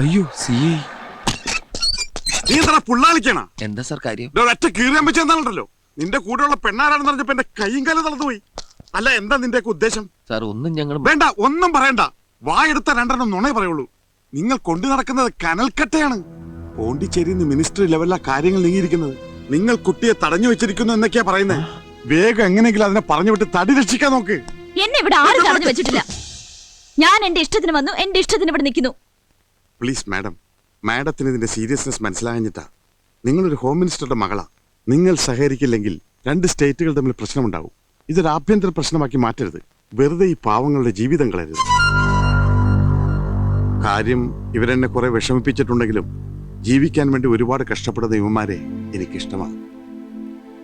അയ്യോ CA നീ എന്താ പുള്ളാളിക്കണ? എന്താ സാർ കാര്യം? ഒറ്റ കീറിയാൻ വെച്ചെന്നാണല്ലോ. നിന്റെ കൂടെയുള്ള പെണ്ണാരാണെന്ന് പറഞ്ഞപ്പോ എന്റെ കൈയും കാലം തളർന്നുപോയി. അല്ല, എന്താ നിന്റെ ഉദ്ദേശം? സാർ ഒന്നും ഞങ്ങൾ വേണ്ട, ഒന്നും പറയണ്ട. വായെടുത്ത രണ്ടെണ്ണം നുണേ പറയുള്ളൂ. നിങ്ങൾ കൊണ്ടു നടക്കുന്നത് കനൽക്കട്ടയാണ്. പോണ്ടിച്ചേരിന്ന് മിനിസ്റ്റർ ലെവലിലാ കാര്യങ്ങൾ നീങ്ങിയിരിക്കുന്നത്. നിങ്ങൾ കുട്ടിയെ തടഞ്ഞു വെച്ചിരിക്കുന്നു എന്നൊക്കെയാ പറയുന്നത്. വേഗം എങ്ങനെയെങ്കിലും അതിനെ പറഞ്ഞു വിട്ട് തടി രക്ഷിക്കാൻ നോക്ക്. എന്നെ ഇവിടെ ആരും തടഞ്ഞു വെച്ചിട്ടില്ല. ഞാൻ എന്റെ ഇഷ്ടത്തിന് വന്നു, എന്റെ ഇഷ്ടത്തിന് ഇവിടെ നിൽക്കുന്നു. പ്ലീസ് മാഡം, മാഡത്തിന് ഇതിന്റെ സീരിയസ്നെസ് മനസ്സിലാഞ്ഞിട്ടാ. നിങ്ങളൊരു ഹോം മിനിസ്റ്ററുടെ മകളാ. നിങ്ങൾ സഹകരിക്കില്ലെങ്കിൽ 2 സ്റ്റേറ്റുകൾ തമ്മിൽ പ്രശ്നമുണ്ടാവും. ഇതൊരു ആഭ്യന്തര പ്രശ്നമാക്കി മാറ്റരുത്. വെറുതെ ഈ പാവങ്ങളുടെ ജീവിതം കളയരുത്. കാര്യം ഇവരെന്നെ കുറെ വിഷമിപ്പിച്ചിട്ടുണ്ടെങ്കിലും ജീവിക്കാൻ വേണ്ടി ഒരുപാട് കഷ്ടപ്പെടുന്ന യുവമാരെ എനിക്കിഷ്ടമാണ്.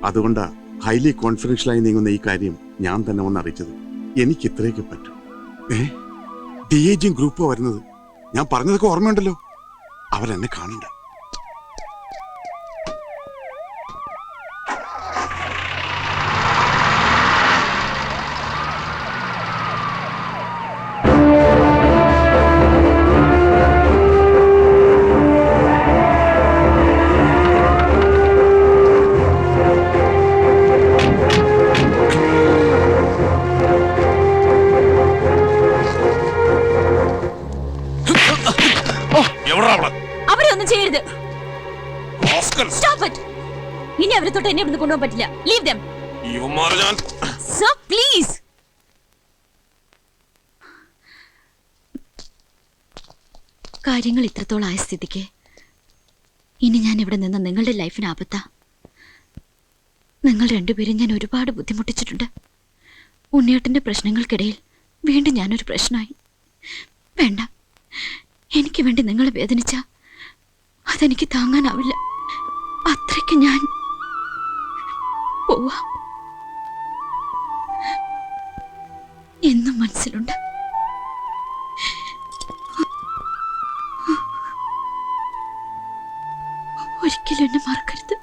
അതുകൊണ്ടാ ഹൈലി കോൺഫിഡൻഷ്യലായി നീങ്ങുന്ന ഈ കാര്യം ഞാൻ തന്നെ ഒന്ന് അറിയിച്ചത്. എനിക്ക് ഇത്രയൊക്കെ പറ്റൂ. DAGയും ഗ്രൂപ്പോ വരുന്നത്. ഞാൻ പറഞ്ഞതൊക്കെ ഓർമ്മയുണ്ടല്ലോ. അവരെന്നെ കാണണ്ട. അവരൊന്നും ചെയ്യരുത്. ഇനി അവരെ തൊട്ട് എന്നെ ഇവിടുന്ന് കൊണ്ടുപോകാൻ പറ്റില്ല. ലീവ് ദം. Sir please. കാര്യങ്ങൾ ഇത്രത്തോളം ആയ സ്ഥിതിക്ക് ഇനി ഞാൻ ഇവിടെ നിന്ന് നിങ്ങളുടെ ലൈഫിന് ആപത്താ. നിങ്ങൾ രണ്ടുപേരും ഞാൻ ഒരുപാട് ബുദ്ധിമുട്ടിച്ചിട്ടുണ്ട്. ഉണ്ണിയേട്ടന്റെ പ്രശ്നങ്ങൾക്കിടയിൽ വീണ്ടും ഞാനൊരു പ്രശ്നമായി. വേണ്ട, എനിക്ക് വേണ്ടി നിങ്ങൾ വേദനിച്ച അതെനിക്ക് താങ്ങാനാവില്ല. അത്രയ്ക്ക് ഞാൻ പോവാ. എന്നും മനസ്സിലുണ്ട്. ഒരിക്കലും എന്നെ മറക്കരുത്.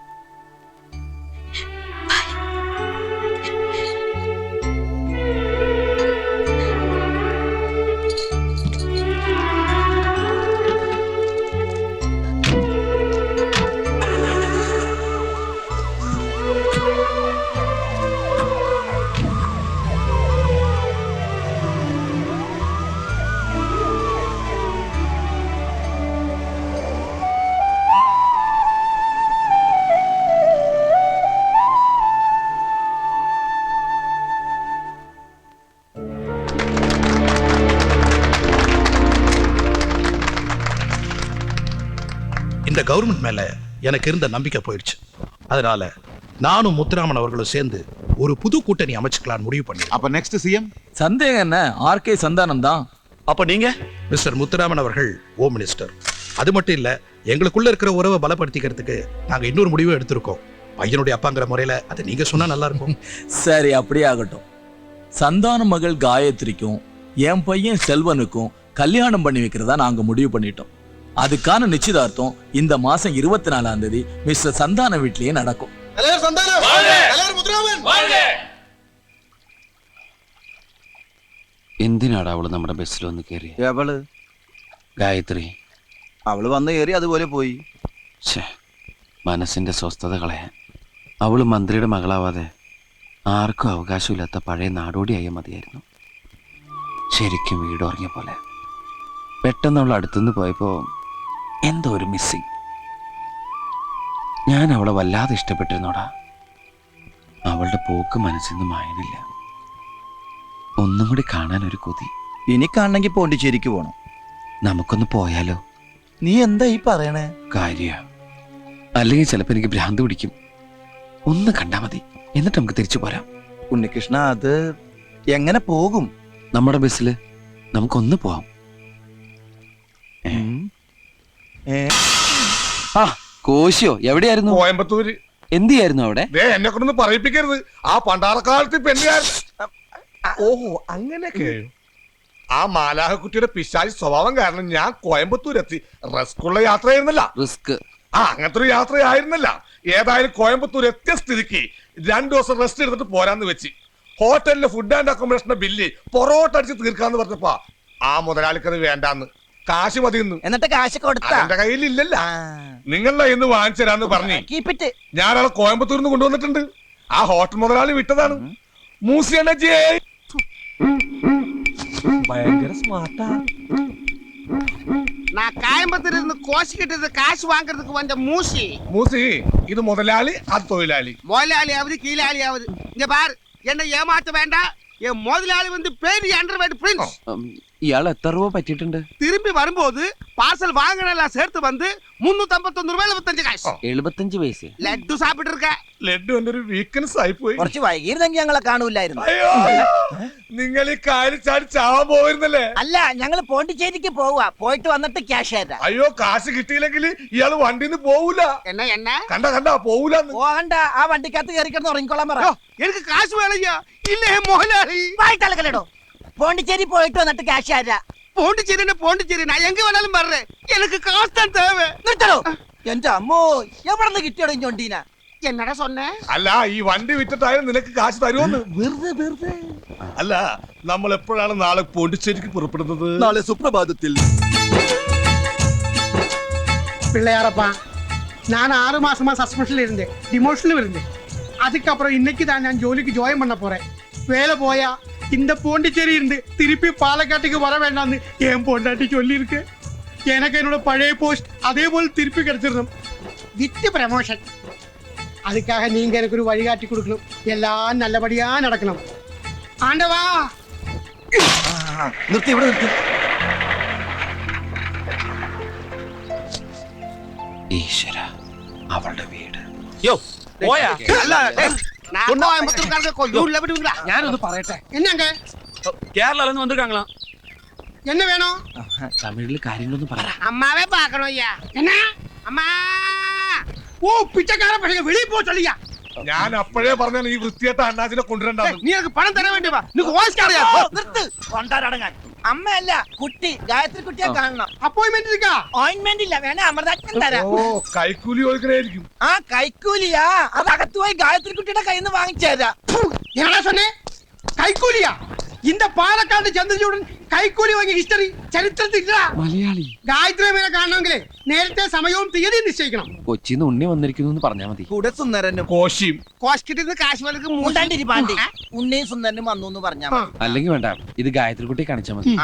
இந்த கவர்மெண்ட் மேல எனக்கு இருந்த நம்பிக்கை போயிடுச்சு. அதனால நானும் முத்துராமன் அவர்களும் சேர்ந்து ஒரு புது கூட்டணி அமைச்சுக்கலாம்னு முடிவு பண்ணி. அப்ப நெக்ஸ்ட் CM சந்தேகம் என்ன? RK சந்தானம் தான். அப்ப நீங்க மிஸ்டர் முத்துராமன் அவர்கள் ஹோம் மினிஸ்டர். அது மட்டும் இல்ல, எங்களுக்குள்ள இருக்கிற உறவை பலப்படுத்திக்கிறதுக்கு நாங்க இன்னொரு முடிவு எடுத்திருக்கோம். பையனுடைய அப்பாங்கிற முறையில அதை நீங்க சொன்னா நல்லா இருக்கும். சரி, அப்படியே ஆகட்டும். சந்தான மகள் காயத்ரிக்கும் என் பையன் செல்வனுக்கும் கல்யாணம் பண்ணி வைக்கிறதா நாங்க முடிவு பண்ணிட்டோம். அதுக்கான நிச்சயதார்த்தம் இந்த மாசம் 24ஆம் தேதி மிஸ்டர் சந்தான வீட்லயே நடக்கும். എന്തിനാടാ അവള് നമ്മുടെ ബസ്സിൽ വന്ന് കയറി? അവള് ഗായത്രി. അവള് വന്ന് കയറി, അതുപോലെ പോയി. മനസ്സിന്റെ സ്വസ്ഥത കളയാൻ. അവള് മന്ത്രിയുടെ മകളാവാതെ ആർക്കും അവകാശമില്ലാത്ത പഴയ നാടോടിയായ മതിയായിരുന്നു. ശരിക്കും വീടുറങ്ങിയ പോലെ. പെട്ടെന്ന് അവൾ അടുത്തുനിന്ന് പോയപ്പോ എന്തോ ഒരു മിസ്സിങ്. ഞാൻ അവളെ വല്ലാതെ ഇഷ്ടപ്പെട്ടിരുന്നോടാ. അവളുടെ പോക്ക് മനസ്സിൽ നിന്ന് മായനില്ല. ഒന്നും കൂടി കാണാൻ ഒരു കൊതി. ഇനി കാണണമെങ്കിൽ പോണ്ടിച്ചേരിക്ക് പോണം. നമുക്കൊന്ന് പോയാലോ? നീ എന്താ ഈ പറയണേ? കാര്യ, അല്ലെങ്കിൽ ചിലപ്പോ എനിക്ക് ഭ്രാന്ത് പിടിക്കും. ഒന്ന് കണ്ടാ മതി, എന്നിട്ട് നമുക്ക് തിരിച്ചു പോരാം. ഉണ്ണികൃഷ്ണ, അത് എങ്ങനെ പോകും? നമ്മുടെ ബസ്സിൽ നമുക്കൊന്ന് പോവാം. ആ കോശിയോ, എവിടെയായിരുന്നു? കോയമ്പത്തൂര്. എന്ത് ചെയ്യായിരുന്നു അവിടെ? എന്നെ കൊണ്ടൊന്ന് പറയിപ്പിക്കരുത്. ആ പണ്ടാറക്കാലത്ത് പെണ്ണുകാരൻ. ഓഹോ, അങ്ങനെയൊക്കെ. ആ മാലാഹക്കുട്ടിയുടെ പിശാചി സ്വഭാവം കാരണം ഞാൻ കോയമ്പത്തൂരെത്തി. റിസ്ക്കുള്ള യാത്രയായിരുന്നല്ല. റിസ്ക്? അങ്ങനത്തെ ഒരു യാത്രയായിരുന്നല്ല. ഏതായാലും കോയമ്പത്തൂർ എത്തിയ സ്ഥിതിക്ക് 2 ദിവസം റെസ്റ്റ് എടുത്തിട്ട് പോരാന്ന് വെച്ച്. ഹോട്ടലിലെ ഫുഡ് ആൻഡ് അക്കോമഡേഷന്റെ ബില്ല് പൊറോട്ട അടിച്ച് തീർക്കാന്ന് പറഞ്ഞപ്പോ ആ മുതലാളിക്കത് വേണ്ടാന്ന്. കാശ് മതിയെന്ന്. എന്നിട്ട് കാശ് കൊടുത്ത എന്റെ കയ്യിലില്ലല്ല. നിങ്ങളുടെ ഇന്ന് വാങ്ങിച്ചു തരാന്ന് പറഞ്ഞേ കീപ്പിറ്റ്. ഞാനയാളെ കോയമ്പത്തൂരിൽ നിന്ന് കൊണ്ടുവന്നിട്ടുണ്ട്. ആ ഹോട്ടൽ മുതലാളി വിട്ടതാണ്. മൂസിയാണ് ഭയങ്കര സ്മാർട്ടാ. நான் கோயம்புத்தூர் இருந்து கோஷிக்கிட்டு காசு வாங்குறதுக்கு வந்த மூசி മൂസി ഇത് മുതലാളി അത് തൊഴിലാളി. முதலாளியாவது கீழாளியாவது இங்க பாரு என்ன ஏமாத்த வேண்டாம். என் முதலாளி வந்து பெரிய அண்டர்வேர்ட் பிரின்ஸ். ഇയാൾ എത്ര രൂപ പറ്റിയിട്ടുണ്ട്? திரும்பி வரும்போது பார்சல் வாங்கினெல்லாம் சேர்த்து வந்து 359 ரூபாய் 75 காசு. 75 പൈസ. லட்டு சாப்பிட்டு இருக்க. ലഡ്ഡു എന്റെ ഒരു വീക്ക്നെസ് ആയിപ്പോയി. കുറച്ച് വൈകിയിരുന്നെങ്കിൽ ഞങ്ങളെ കാണൂലായിരുന്നു. അയ്യോ നിങ്ങൾ ഈ കാര്യം ചാടി ചാവാൻ പോയിരുന്നല്ലേ? അല്ല, ഞങ്ങള് പോണ്ടിച്ചേരിക്ക് പോവാ. പോയിട്ട് വന്നിട്ട് ക്യാഷ് തരാം. അയ്യോ കാശ് കിട്ടിയില്ലെങ്കിൽ ഇയാള് വണ്ടിന്ന് പോവൂല. என்ன என்ன കണ്ട പോവൂലെന്ന്. പോകണ്ട, ആ വണ്ടിക്കകത്ത് കയറി കിടന്ന് ഉറങ്ങിക്കോളാൻ പറ. எனக்கு காசு வேலையா இல்ல முதலாளி. വായിട്ടളക്കലടോ. പോണ്ടിച്ചേരി പോയിട്ട് വന്നിട്ട് ക്യാഷ് തരാം. പോണ്ടിച്ചേരി நான் எங்க வேணாலும் வர்றேன். எனக்கு காசு தான் தேவை. നിർത്തണോ? എന്റെ അമ്മോ, എവിടെ നിന്ന് കിട്ടിയോടോ ഞൊണ്ടീന? என்னடா சொன்ன? അല്ല ഈ വണ്ടി വിറ്റിട്ടായാലും നിനക്ക് കാശ് തരുമെന്ന്. വെറുതെ അല്ല നമ്മൾ എപ്പോഴാണ് നാളെ പോണ്ടിച്ചേരിക്ക് പുറപ്പെടുന്നത്? നാളെ സുപ്രഭാതത്തിൽ. பிள்ளையாரப்பா, நான் 6 மாசமா சஸ்பென்ஷன்ல இருந்தேன். டிமோஷன்ல இருந்தேன். அதுக்கப்புறம் இன்னைக்கு தான் நான் ஜோலிக்கு ஜாயின் பண்ண போறேன். வேலை போயா இந்த போண்டிச்சேரி இருந்து திருப்பி பாலக்காட்டுக்கு வர வேண்டாம்னு என் பொண்டாட்டி சொல்லியிருக்கு. எனக்கு என்னோட பழைய போஸ்ட் அதே போல் திருப்பி கிடைச்சிடணும். With promotion. அதுக்காக நீங்க எனக்கு ஒரு வழிகாட்டி கொடுக்கணும். எல்லாம் நல்லபடியா நடக்கணும். ஆண்டவா, നിർത്തി, ഇവിടെ നിർത്തി. ഈശ്വര, അവളുടെ വീട്. நான் கோயம்புத்தூர்காரங்க கொல்லூர்ல விடுவீங்களா? ഞാനൊന്ന് പറയട്ടെ. എന്നാங்க கேரளால இருந்து வந்திருக்காங்களா? என்ன வேணும்? തമിഴിൽ കാര്യങ്ങളൊന്നും പറ. அம்மாவே பார்க்கணும் ஐயா. என்ன? அம்மா ஓ, பிச்சைக்கார பசங்க வெளியே போ சொல்லியா. ഞാൻ അപ്പോഴേ പറഞ്ഞാണ് ഈ വൃത്തിയായിട്ട അണ്ണാച്ചിനെ കൊണ്ടുവരണ്ടാന്ന്. நீ எனக்கு பணம் தர வேண்டுமா? நீங்க வாய்ஸ் காரையா? നിർത്ത്. കൊണ്ടാരടങ്ങാൻ. അമ്മയല്ല, കുട്ടി. ഗായത്രി കുട്ടിയെ കാണണം. அப்பாயின்மெண்ட் இருக்கா? ഓയിന്റ്മെന്റ് ഇല്ല, വേണേ അമൃതാക്ഷൻ തരാം. ഓ കൈക്കൂലി കൊടുക്കണായിരിക്കും. ആ കൈക്കൂലിയാ, അത് അകത്ത് പോയി ഗായത്രി കുട്ടിയുടെ കയ്യിൽ നിന്ന് വാങ്ങിച്ചേരാ. என்னடா சொன்னேன்? கைக்கூலியா? இந்த பாலக்காடு ചന്ദ്രചൂടൻ കൈക്കൂലി വാങ്ങിയ ഹിസ്റ്ററി ചരിത്രത്തിൽ ഇല്ല. മലയാളി. ഗായത്രി മേലെ കാണണമെങ്കിൽ നേരത്തെ സമയവും തീയതിയും നിശ്ചയിക്കണം. കൊച്ചിന്ന് ഉണ്ണി വന്നിരിക്കുന്നു എന്ന് പറഞ്ഞാ മതി. കൂടെ സുന്ദരനും. കോശിയും കോസ്കിട്ട് നിന്ന് കാശ്മീർക്ക് മൂണ്ടാണ്ടിരി പാണ്ടി. ഉണ്ണിയും സുന്ദരനും വന്നു എന്ന് പറഞ്ഞാ മതി. അല്ലെങ്കിൽ വേണ്ട, ഇത് ഗായത്രി കുട്ടിയെ കാണിച്ചാൽ മതി.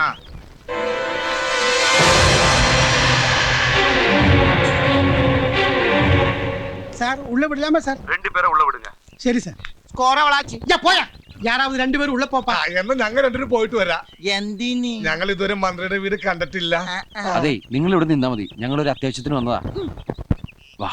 சார் உள்ள விடலாமா சார்? 2 പേരെ ഉള്ള വിടുക. சரி சார். സ്കോർ അവളാച്ചി. யா പോയാ. யாராவது 2 பேரும் உள்ள போப்பா. എന്നാ ഞങ്ങൾ രണ്ടുപേരും പോയിട്ട് വരാം. എന്തിനി? ഞങ്ങൾ ഇതുവരെ മന്ത്രിയുടെ വീട് കണ്ടിട്ടില്ല. അതെ, നിങ്ങൾ ഇവിടെ നിന്നാ മതി. ഞങ്ങളൊരു അത്യാവശ്യത്തിന് വന്നതാ. വാ.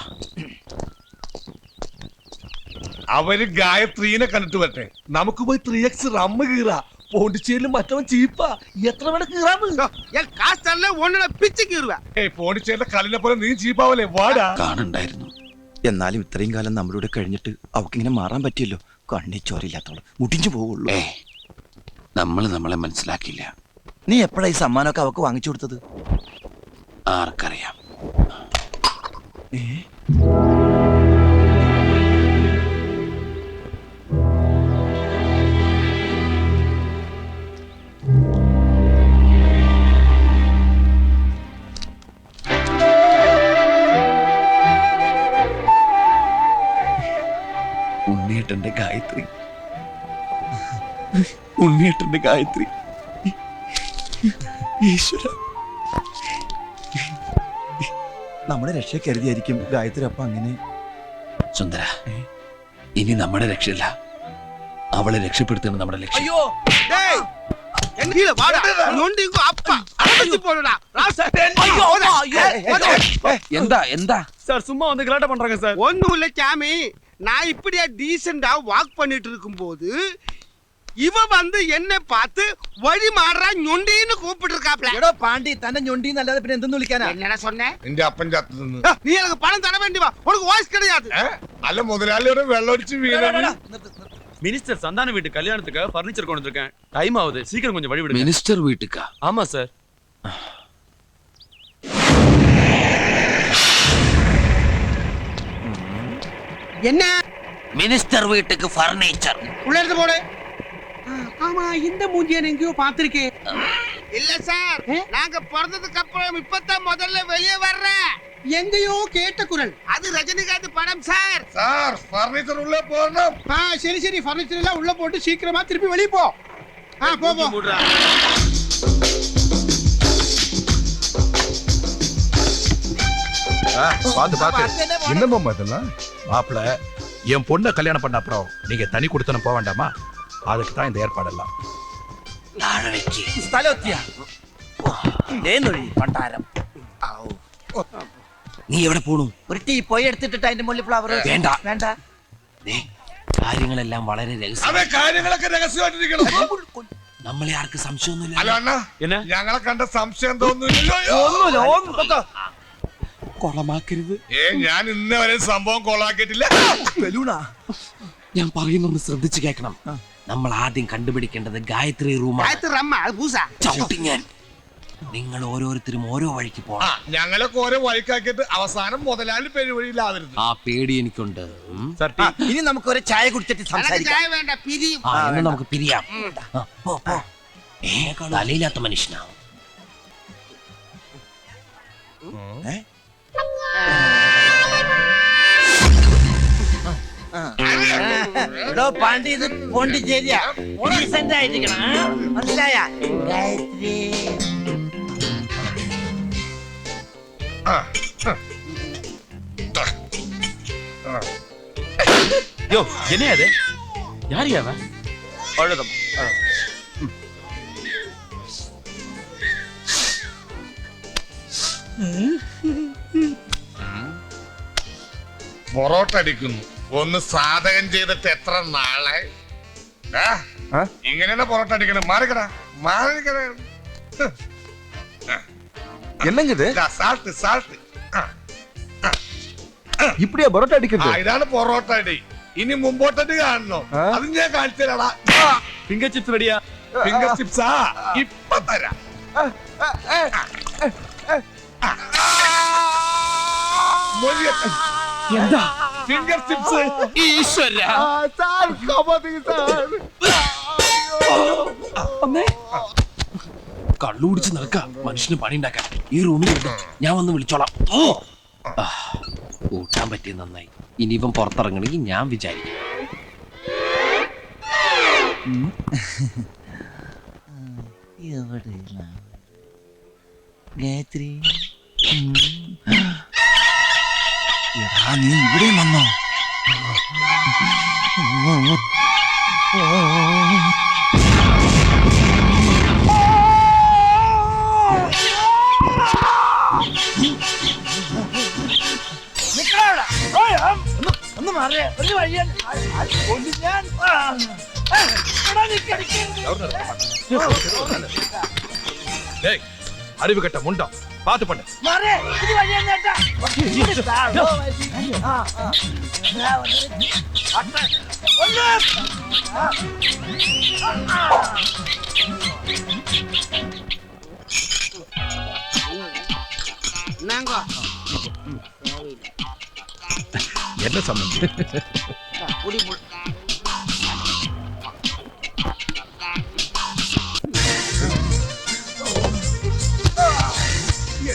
അവര് ഗായത്രീനെ കണ്ടിട്ട് വരട്ടെ. നമുക്ക് പോയി 3x റമ്മ് കീറാ. പോണ്ടിച്ചേരിയിൽ മറ്റവൻ ചീപ്പാ. എത്ര വേണം കീറാന്ന്? എൻ കാശ് തരല ഒന്നിനെ പിച്ച് കീറുക. പോണ്ടിച്ചേരിയുടെ കല്ലിനെ പോലെ നീ ചീപ്പാവല്ലേ? വാടാ. കാണുണ്ടായിരുന്നു. എന്നാലും ഇത്രയും കാലം നമ്മളിവിടെ കഴിഞ്ഞിട്ട് അവക്കിങ്ങനെ മാറാൻ പറ്റിയല്ലോ. കണ്ണി ചോരില്ലാത്തോളൂ, മുടിഞ്ഞു പോവുള്ളൂ. നമ്മളെ മനസ്സിലാക്കിയില്ല. നീ എപ്പോഴാ ഈ സമ്മാനമൊക്കെ അവക്ക് വാങ്ങിച്ചു കൊടുത്തത്? ആർക്കറിയാം. ഉണ്ണിയേട്ടന്റെ ഗായത്രി. ഉണ്ണിയേട്ടന്റെ ഗായത്രി. ഈശ്വര, നമ്മുടെ രക്ഷ കരുതിയായിരിക്കും ഗായത്രി അപ്പ അങ്ങനെ. സുന്ദര, ഇനി നമ്മുടെ രക്ഷയില്ല, അവളെ രക്ഷപ്പെടുത്തുന്ന നമ്മുടെ ലക്ഷ്യം. അയ്യോ, டேய் எங்க கீழ வாடா. நொண்டிக்கு அப்பா அடிச்சு போடுடா. ராசா. അയ്യോ, അയ്യോ. എന്താ சார் சும்மா வந்து கலாட்டா பண்றாங்க சார். ஒண்ணும் இல்ல சாமி. நான் இப்படியா டீசெண்டா வாக் பண்ணிட்டு இருக்கும்போது ഇവ വന്ന് എന്നെ പാത്ത് വഴി മാറാൻ ഞൊണ്ടിന്ന് കൂപ്പിട്ട് இருக்காப்ல. എടോ പാണ്ടി, തന്നെ ഞൊണ്ടിന്ന് അല്ലാതെ പിന്നെ എന്തെന്ന് വിളിക്കാനാ? என்னடா சொன்னே? നിന്റെ അപ്പൻ ചത്തു നിന്ന്. நீ எனக்கு பணம் தர வேண்டியவா? உனக்கு வாய்ஸ் கிடையாது. അല്ല മുതലാളിയുടെ വെള്ളമടിച്ച് വീണാണ്. மினிஸ்டர் சந்தான வீட்டு கல்யாணத்துக்கு ஃபர்னிச்சர் கொண்டு வந்திருக்கேன். டைம் ஆகுது, சீக்கிரம் கொஞ்சம் வழி விடுங்க. മിനിസ്റ്റർ വീട്ടുക്കാ? ஆமா சார். என்ன? മിനിസ്റ്റർ വീട്ടുക്ക് ഫർണിച്ചർ. உள்ள இருந்து போடு. ஆமா, இந்த மூஞ்சியை எங்கேயோ பார்த்திருக்கேன். இல்ல சார் நாங்க பிறந்ததுக்கு அப்புறம் இப்பதான் முதல்ல வெளியே வர்றேன். എങ്കയോ കേട്ട കുരൽ. அது ரஜினிகாந்த் படம் சார். സാർ ഫർണിച്ചർ ഉള്ളേ പോകണം. ആ ശരി ശരി ഫർണിച്ചർ എല്ലാം ഉള്ള പോട്ട് ശീക്രമാ തിരുപ്പി വെളിയിൽ പോ. ആ പോ പോ. பாத்து பாத்து என்னம்மா இதெல்லாம்? மாப்பிள என் பொண்ணை கல்யாணம் பண்ண அப்புறம் நீங்க தனி கொடுத்தனும் போக வேண்டாமா? அதுக்கு தான் இந்த ஏற்பாடெல்லாம். നീ എവിടെ പോണു? ഒരു ടീ പോയി എടുത്തിട്ട് അതിന്റെ മുകളിൽ ഫ്ലവർ വേണ്ട. വേണ്ട. ദേ, കാര്യങ്ങളെല്ലാം വളരെ രഹസ്യം. അതെ, കാര്യങ്ങളൊക്കെ രഹസ്യമായിട്ടിരിക്കണം. നമ്മളെ ആർക്ക് സംശയമൊന്നുമില്ല. അല്ല അണ്ണ, ഞങ്ങളെ കണ്ട സംശയം തോന്നുന്നില്ലല്ലോ. കൊളമാക്കരുത്. ഞാൻ ഇന്നേ വരെ സംഭവം കൊളാക്കിയിട്ടില്ല. ഞാൻ പറയുന്നൊന്ന് ശ്രദ്ധിച്ചു കേൾക്കണം. നമ്മൾ ആദ്യം കണ്ടുപിടിക്കേണ്ടത് ഗായത്രി റൂമാണ്. காயத்ரி அம்மா அது பூசா. ചവിട്ടിങ്ങാൻ. നിങ്ങൾ ഓരോരുത്തരും ഓരോ വഴിക്ക് പോകണം. ഞങ്ങളൊക്കെ ഓരോ വഴിക്കാക്കിയിട്ട് അവസാനം മുതലാളി പെരുവഴിയിലാവരുത്. ആ പേടി എനിക്കുണ്ട്. ഇനി നമുക്ക് ഒരു ചായ കുടിച്ചിട്ട് எனக்கு സംസാരിക്കാം. சாய வேண்டாம் பிரியும். ആ, എന്നാ നമുക്ക് പിരിയാം. ആ, പോ, പോ. തലയില്ലാത്ത മനുഷ്യനാ. എടോ പാണ്ടി, ഇത് പോണ്ടിച്ചേരിയാ. ഡീസന്റ് ആയിരിക്കണം, മനസ്സിലായ? ഗായത്രി யோ என்ன அது? யார் அவன்? அழுதம். പൊറോട്ട അടിക്കുന്നു. ഒന്ന് സാധകം ചെയ്തിട്ട് എത്ര നാളെ? ഇങ്ങനെയാണ് പൊറോട്ട അടിക്കണം. മാറിക്കടാ, മാറിക്കടാ. என்னங்க இது? Salt salt. இப்படியா பரோட்டா அடிக்கிறது? ഇതാണ് പൊറോട്ട അടി. ഇനി മുമ്പോട്ടടി കാണണോ? അത് ഞാൻ കാണിച്ചു തരാടാ. ஃபிங்கர் சிப்ஸ் ரெடியா? ഫിംഗർ ചിപ്സാ ഇപ്പൊ തരാം. എന്താ ഫിംഗർ ചിപ്സ്. ഈശ്വര. കള്ളുകുടിച്ച് നടക്കാം മനുഷ്യന് പണി ഉണ്ടാക്കാൻ. ഈ റൂമിൽ ഞാൻ വന്ന് വിളിച്ചോളാം. കൂട്ടാൻ പറ്റിയ നന്നായി. ഇനി ഇവൻ പുറത്തിറങ്ങണമെങ്കിൽ ഞാൻ വിചാരിക്കും. ഗായത്രി, നീ ഇവിടെ വന്നോ? ഒന്ന് മാറിയ ഒരു വഴിയാൻ ഞാൻ டேய், அறிவு கட்ட முண்டம், பாத்து பண்ணு. മാറിയ ഇത് വഴിയാൻ ചേട്ടാ. நாங்க என்ன சம்பந்தம்? குடி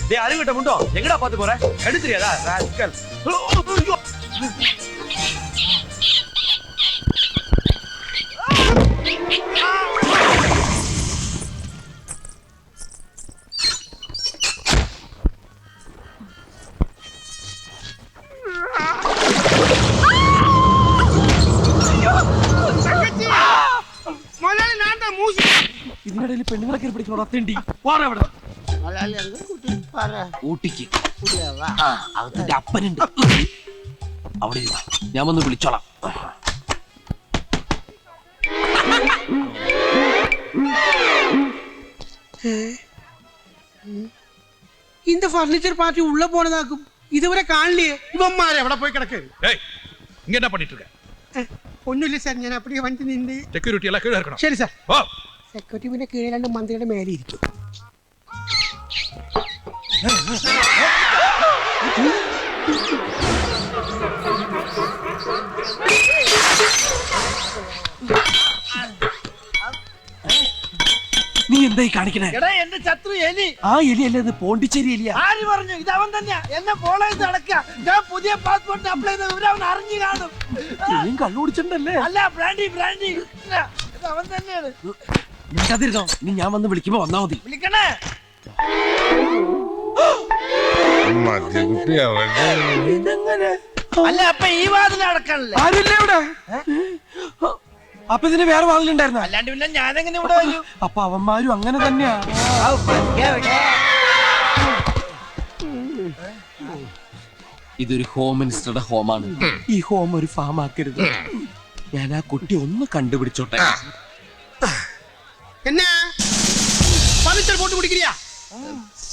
டேய் அறிவிட்ட முண்டோ, எங்கடா பாத்து போற? எடுத்துறியாடா ராஸ்கல். முதல்ல நான் தான் மூசி. ഇതിനിടയിൽ പെണ്ണുങ്ങളൊക്കെ പിടിക്കണോ? തെണ്ടി വാടാ അവിടെ. முதல்ல எங்க கூட்டி பாரு. ഊട്ടിക്ക് கூட்டியாவா? അതിന്റെ അപ്പനുണ്ട്. അവിടെ ഇരുന്നോ, ഞാൻ വന്ന് വിളിച്ചോളാം. இந்த ஃபர்னிச்சர் பார்ட்டி உள்ள போனதாக்கும். இதுவரை காணலையே. இவன்மாരെ എവിടെ പോയി കിടക്ക്? ஏய், இங்க என்ன பண்ணிட்டு இருக்க? ഒന്നുമില്ല സാർ, ഞാൻ അപ്പടിയെ വണ്ടി നിന്ന്. செக்யூரிட்டி எல்லாம் கீழே இருக்கணும். ശരി സാർ. ஓ, സെക്യൂരിറ്റി പിന്നെ കീഴിലാണ്ട് മന്ത്രിയുടെ മേലെ ഇരിക്കും. നീ എന്തായി കാണിക്കണേ? എടാ എന്റെ ശത്രു എലി. ആ എലി അല്ലേ ഇത്? പോണ്ടിച്ചേരി എലിയാ. ആര് പറഞ്ഞു? ഇത് അവൻ തന്നെയാ എന്നെ ഫോളോ ചെയ്ത് നടക്കുക. ഞാൻ പുതിയ പാസ്പോർട്ട് അപ്ലൈ ചെയ്ത വിവരം അവൻ അറിഞ്ഞു കാണും. നീയും കള്ളുപിടിച്ചിട്ടുണ്ടല്ലേ? അല്ല, ബ്രാൻഡി ബ്രാൻഡി. ഇല്ല, ഇത് അവൻ തന്നെയാണ്. നിനക്കതിരുന്നോ? ഇനി ഞാൻ വന്ന് വിളിക്കുമ്പോ വന്നാ മതി. വിളിക്കണേ. അല്ല, അപ്പൊ ഈ വാതിൽ അടക്കണല്ലേ? ആരുമില്ല ഇവിടെ. അപ്പൊ ഇതിന് വേറെ വാതിലുണ്ടായിരുന്ന? അല്ലാണ്ട് പിന്നെ ഞാനെങ്ങനെ ഇവിടെ വരും? അപ്പൊ അവന്മാരും അങ്ങനെ തന്നെയാ. ഇതൊരു ഹോം മിനിസ്റ്ററുടെ ഹോമാണ്. ഈ ഹോം ഒരു ഫാം ആക്കരുത്. ഞാൻ ആ കുട്ടി ഒന്ന് കണ്ടുപിടിച്ചോട്ടെ. എന്നാ ഫർണിച്ചർ പോട്ട് കുടിക്കില്ല?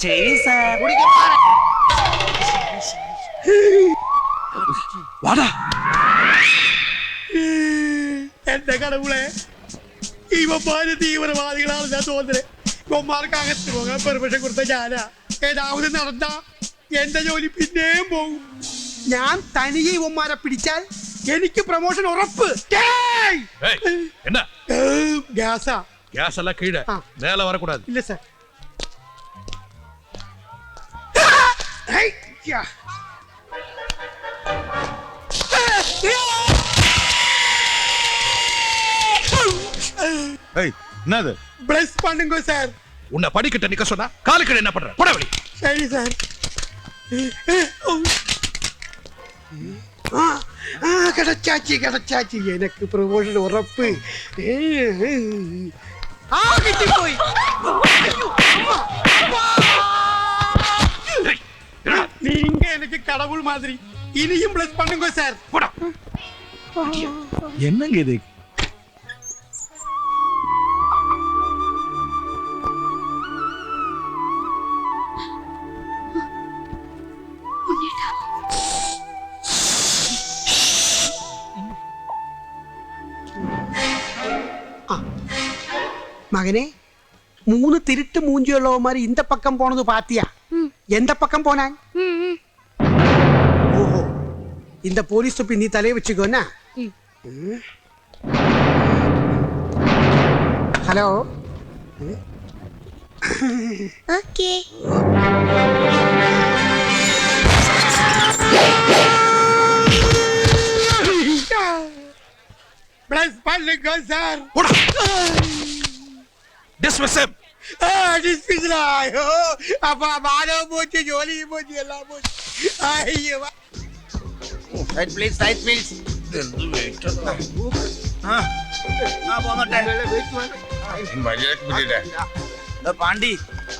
ശരി സാർ. വാടാ. എന്റെ കടവുളെ, ഇവന്മാര് തീവ്രവാദികളാണ് ഞാൻ തോന്നുന്നത്. ഇവന്മാർക്ക് അകത്ത് പോകാൻ പെർമിഷൻ കൊടുത്ത ഞാനാ. ഏതാവത് നടന്ന എന്റെ ജോലി പിന്നെയും പോകും. ഞാൻ തനിയെ ഇവന്മാരെ പിടിച്ചാൽ എനിക്ക് പ്രൊമോഷൻ ഉറപ്പ്. ഗ്യാസാ? கேஸ் எல்லாம் கீழே மேல வரக்கூடாது. ഇല്ല സാർ. என்னது? ப்ளஸ் பண்ணுங்க சார். உன்னை படிக்கிட்ட நிக்க சொன்னா காலுக்கு என்ன பண்ற? போட வெளி. சரி சார். கிடைச்சாச்சு கிடைச்சாச்சு, எனக்கு ப்ரொமோஷன் உറപ്പ്. കിട്ടിപ്പോയി. நீங்க எனக்கு கடவுள் மாதிரி. இனியும் ப்ளஸ் பண்ணுங்க சார். போடா. என்னங்க இது? மகனே, 3 திருட்டு மூஞ்சியுள்ளவமாரி இந்த பக்கம் போனது பாத்தியா? எந்த பக்கம் போனான்? ஓஹோ, இந்த போலீஸ் தொப்பி நீ தலைய வச்சுக்கோன்னா. ஹலோ. ஓகே. ப்ளஸ் பண்ணுங்க சார். Dismiss him. டிஸ்மிஸ்லா? ஐயோ, அப்பா மானவ போச்சு, ஜோலியும் போச்சு, எல்லாம் போச்சு. ஐயோ. Right please, right please. Pandi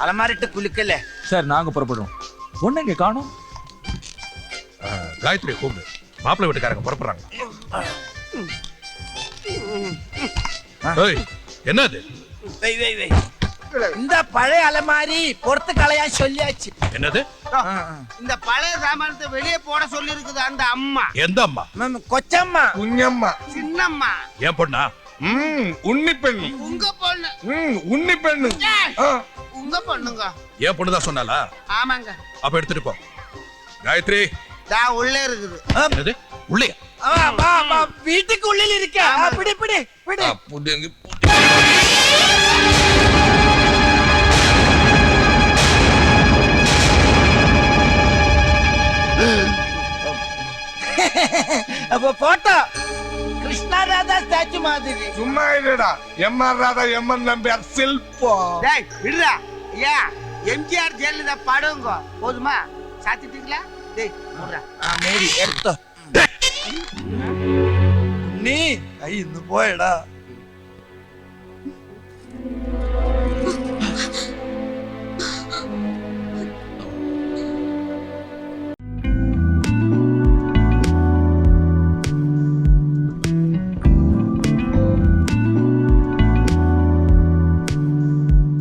அலமாரிட்டு குலுக்கல. சார் நாங்க புறப்படுறோம். ஒண்ணுங்க காணோம். காயத்ரி கூப்பிடு. மாப்பிள்ளை வீட்டுக்காரங்க புறப்படுறாங்க. என்னது? இந்த பழைய அலமாரி பொறுத்து கலையா சொல்லியாச்சு. என்னது? இந்த பழைய சாமானத்தை வெளியே போட சொல்லி இருக்குது அந்த அம்மா. எந்த அம்மா? கொச்சம்மா, குഞ്ഞമ്മ, சின்னம்மா. ஏன் பொண்ணா? உன்னி பெண்ணு. உங்க பொண்ணு. உன்னி பெண்ணு. உங்க பொண்ணுங்க. ஏன் பொண்ணுதான் சொன்னாலா? ஆமாங்க. அப்ப எடுத்துட்டு போ. காயத்ரி தான் உள்ளே இருக்குது. என்னது? உள்ளே? வீட்டுக்கு உள்ளில் இருக்க. பிடி பிடி பிடி. புடிங்க. அப்ப போட்டோ கிருஷ்ணா ராதா ஸ்டாச்சு மாதிரி. சும்மா இல்லடா. எம்ஆர் ராதா, எம்என் நம்பியார் சில்பம். டேய் விடுடா. ஐயா, எம்ஜிஆர் ஜெயலலிதா படங்க போதுமா? சாத்திட்டீங்களா? டேய் மூடுடா. മൂടി എടുത്തോ. നീ ഇന്ന് പോയടാ.